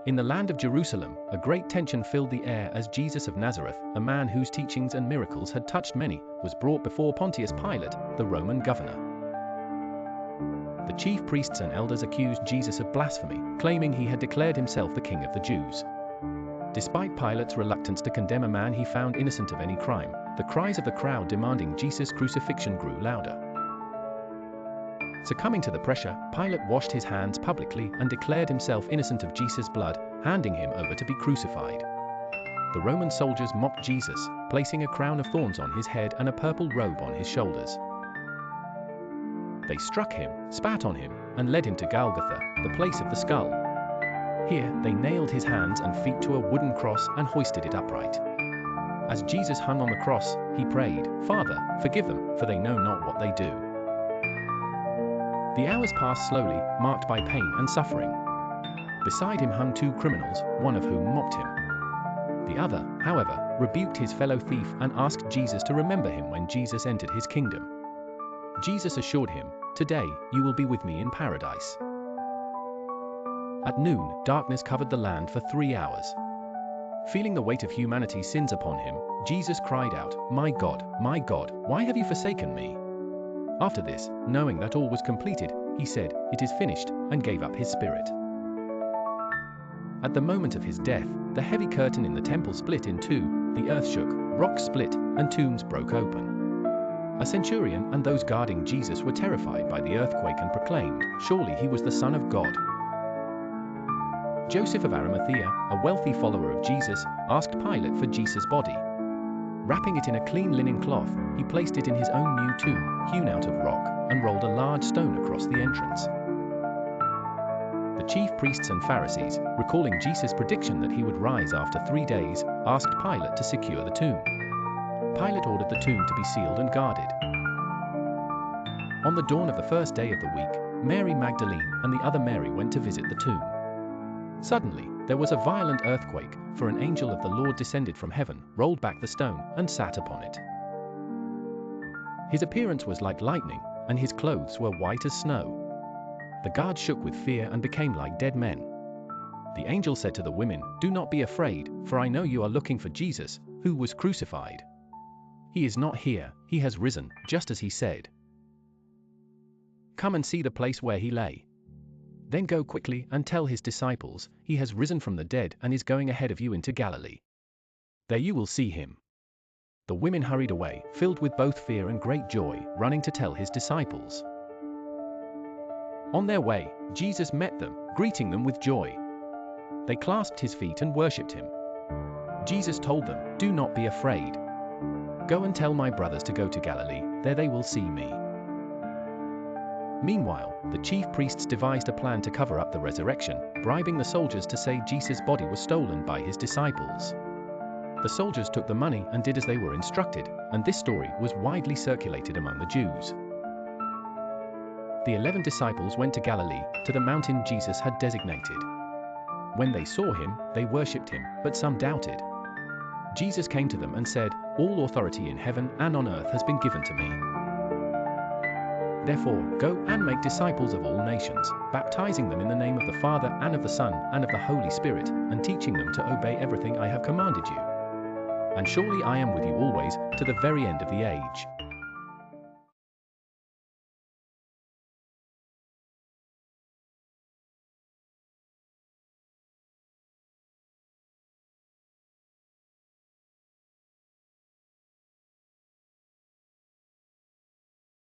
In the land of Jerusalem, a great tension filled the air as Jesus of Nazareth, a man whose teachings and miracles had touched many, was brought before Pontius Pilate, the Roman governor. The chief priests and elders accused Jesus of blasphemy, claiming he had declared himself the king of the Jews. Despite Pilate's reluctance to condemn a man he found innocent of any crime, the cries of the crowd demanding Jesus' crucifixion grew louder. Succumbing to the pressure, Pilate washed his hands publicly and declared himself innocent of Jesus' blood, handing him over to be crucified. The Roman soldiers mocked Jesus, placing a crown of thorns on his head and a purple robe on his shoulders. They struck him, spat on him, and led him to Golgotha, the place of the skull. Here, they nailed his hands and feet to a wooden cross and hoisted it upright. As Jesus hung on the cross, he prayed, "Father, forgive them, for they know not what they do." The hours passed slowly, marked by pain and suffering. Beside him hung two criminals, one of whom mocked him. The other, however, rebuked his fellow thief and asked Jesus to remember him when Jesus entered his kingdom. Jesus assured him, "Today, you will be with me in paradise." At noon, darkness covered the land for 3 hours. Feeling the weight of humanity's sins upon him, Jesus cried out, my God, why have you forsaken me?" After this, knowing that all was completed, he said, "It is finished," and gave up his spirit. At the moment of his death, the heavy curtain in the temple split in two, the earth shook, rocks split, and tombs broke open. A centurion and those guarding Jesus were terrified by the earthquake and proclaimed, "Surely he was the Son of God." Joseph of Arimathea, a wealthy follower of Jesus, asked Pilate for Jesus' body. Wrapping it in a clean linen cloth, he placed it in his own new tomb, hewn out of rock, and rolled a large stone across the entrance. The chief priests and Pharisees, recalling Jesus' prediction that he would rise after 3 days, asked Pilate to secure the tomb. Pilate ordered the tomb to be sealed and guarded. On the dawn of the first day of the week, Mary Magdalene and the other Mary went to visit the tomb. Suddenly, there was a violent earthquake, for an angel of the Lord descended from heaven, rolled back the stone, and sat upon it. His appearance was like lightning, and his clothes were white as snow. The guards shook with fear and became like dead men. The angel said to the women, "Do not be afraid, for I know you are looking for Jesus, who was crucified. He is not here, he has risen, just as he said. Come and see the place where he lay. Then go quickly and tell his disciples, he has risen from the dead and is going ahead of you into Galilee. There you will see him." The women hurried away, filled with both fear and great joy, running to tell his disciples. On their way, Jesus met them, greeting them with joy. They clasped his feet and worshipped him. Jesus told them, "Do not be afraid. Go and tell my brothers to go to Galilee, there they will see me." Meanwhile, the chief priests devised a plan to cover up the resurrection, bribing the soldiers to say Jesus' body was stolen by his disciples. The soldiers took the money and did as they were instructed, and this story was widely circulated among the Jews. The 11 disciples went to Galilee, to the mountain Jesus had designated. When they saw him, they worshipped him, but some doubted. Jesus came to them and said, "All authority in heaven and on earth has been given to me. Therefore, go and make disciples of all nations, baptizing them in the name of the Father and of the Son and of the Holy Spirit, and teaching them to obey everything I have commanded you. And surely I am with you always, to the very end of the age."